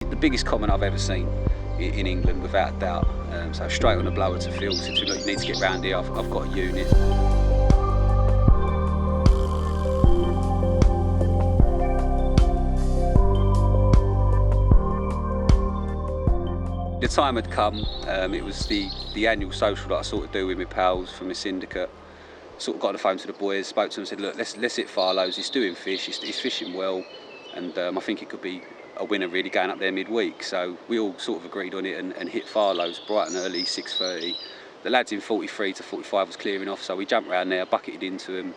the biggest common I've ever seen in England, without a doubt. So straight on the blower to Phil, said to him, look, you need to get round here, I've got a unit. The time had come. It was the annual social that I sort of do with my pals from my syndicate. Sort of got on the phone to the boys, spoke to them, said, look, let's hit Farlows. He's doing fish, he's fishing well, and I think it could be a winner really going up there midweek. So we all sort of agreed on it and hit Farlows bright and early, 6:30. The lads in 43 to 45 was clearing off, so we jumped round there, bucketed into them.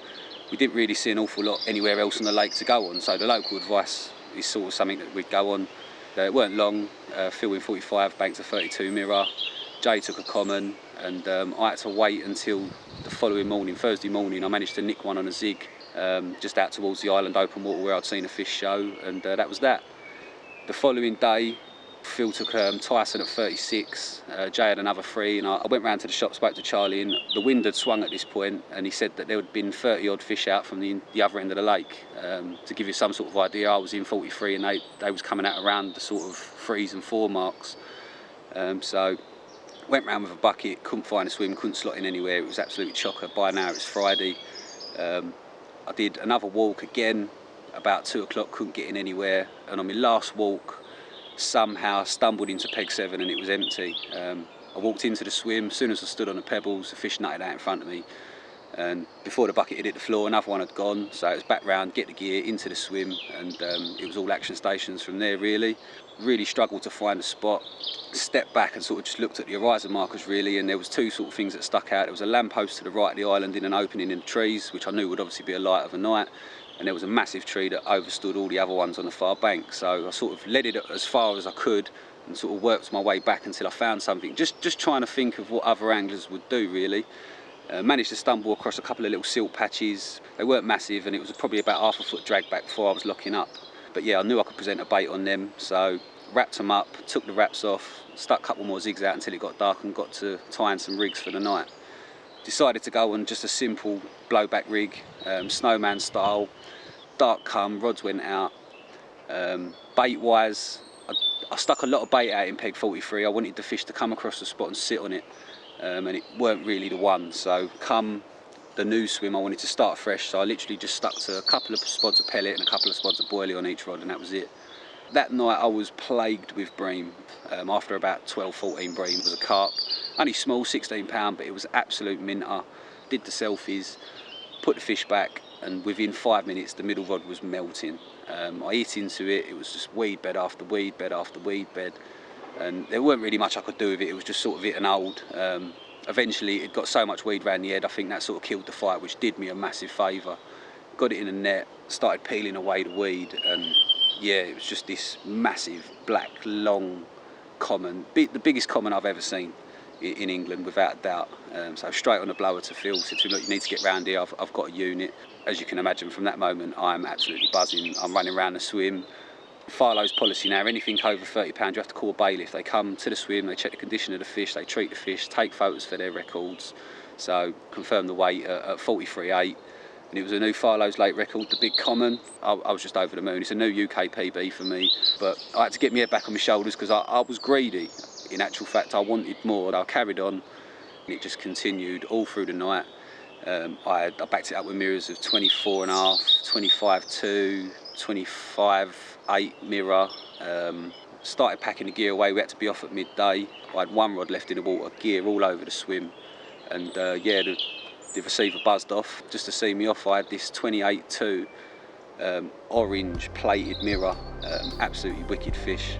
We didn't really see an awful lot anywhere else on the lake to go on, so the local advice is sort of something that we'd go on. It weren't long. Phil in 45 banked a 32 mirror. Jay took a common, and I had to wait until the following morning, Thursday morning. I managed to nick one on a zig just out towards the island open water where I'd seen a fish show, and that was that. The following day, Phil took Tyson at 36, Jay had another 3, and I went round to the shop, spoke to Charlie, and the wind had swung at this point, and he said that there had been 30 odd fish out from the other end of the lake. To give you some sort of idea, I was in 43 and they was coming out around the sort of 3s and 4 marks. So went round with a bucket, couldn't find a swim, couldn't slot in anywhere, it was absolutely chocker. By now it's Friday. I did another walk again, about 2 o'clock, couldn't get in anywhere, and on my last walk, somehow stumbled into peg 7 and it was empty. I walked into the swim. As soon as I stood on the pebbles, the fish nutted out in front of me, and before the bucket had hit the floor, another one had gone. So it was back round, get the gear, into the swim, and it was all action stations from there really. Really struggled to find a spot. Stepped back and sort of just looked at the horizon markers really, and there was 2 sort of things that stuck out. There was a lamppost to the right of the island in an opening in the trees, which I knew would obviously be a light of a night, and there was a massive tree that overstood all the other ones on the far bank. So I sort of led it as far as I could and sort of worked my way back until I found something, just trying to think of what other anglers would do really. Managed to stumble across a couple of little silt patches. They weren't massive, and it was probably about half a foot drag back before I was locking up. But yeah, I knew I could present a bait on them, so wrapped them up, took the wraps off, stuck a couple more zigs out until it got dark, and got to tying some rigs for the night. Decided to go on just a simple blowback rig, snowman style, dark come, rods went out. Bait wise, I stuck a lot of bait out in peg 43. I wanted the fish to come across the spot and sit on it, and it weren't really the one. So come the new swim, I wanted to start fresh, so I literally just stuck to a couple of spots of pellet and a couple of spots of boilie on each rod, and that was it. That night I was plagued with bream. After about 12-14 bream, it was a carp. Only small, 16 pound, but it was absolute minter. Did the selfies, put the fish back, and within 5 minutes the middle rod was melting. I hit into it, it was just weed bed after weed bed after weed bed, and there weren't really much I could do with it. It was just sort of hitting old. Eventually it got so much weed round the head, I think that sort of killed the fight, which did me a massive favour. Got it in a net, started peeling away the weed, and yeah, it was just this massive black long common, the biggest common I've ever seen in England, without a doubt. So straight on the blower to Phil, said to him, look, you need to get round here, I've got a unit. As you can imagine, from that moment I'm absolutely buzzing. I'm running around the swim. Farlows policy now, anything over £30 you have to call a bailiff. They come to the swim, they check the condition of the fish, they treat the fish, take photos for their records. So confirm the weight at 43.8, and it was a new Farlows lake record, the big common. I was just over the moon. It's a new UK PB for me, but I had to get my head back on my shoulders because I was greedy. In actual fact, I wanted more. I carried on, and it just continued all through the night. I backed it up with mirrors of 24.5, 25.2, 25.8 mirror. Started packing the gear away. We had to be off at midday. I had 1 rod left in the water, gear all over the swim, and yeah, the receiver buzzed off. Just to see me off, I had this 28.2 orange plated mirror, absolutely wicked fish.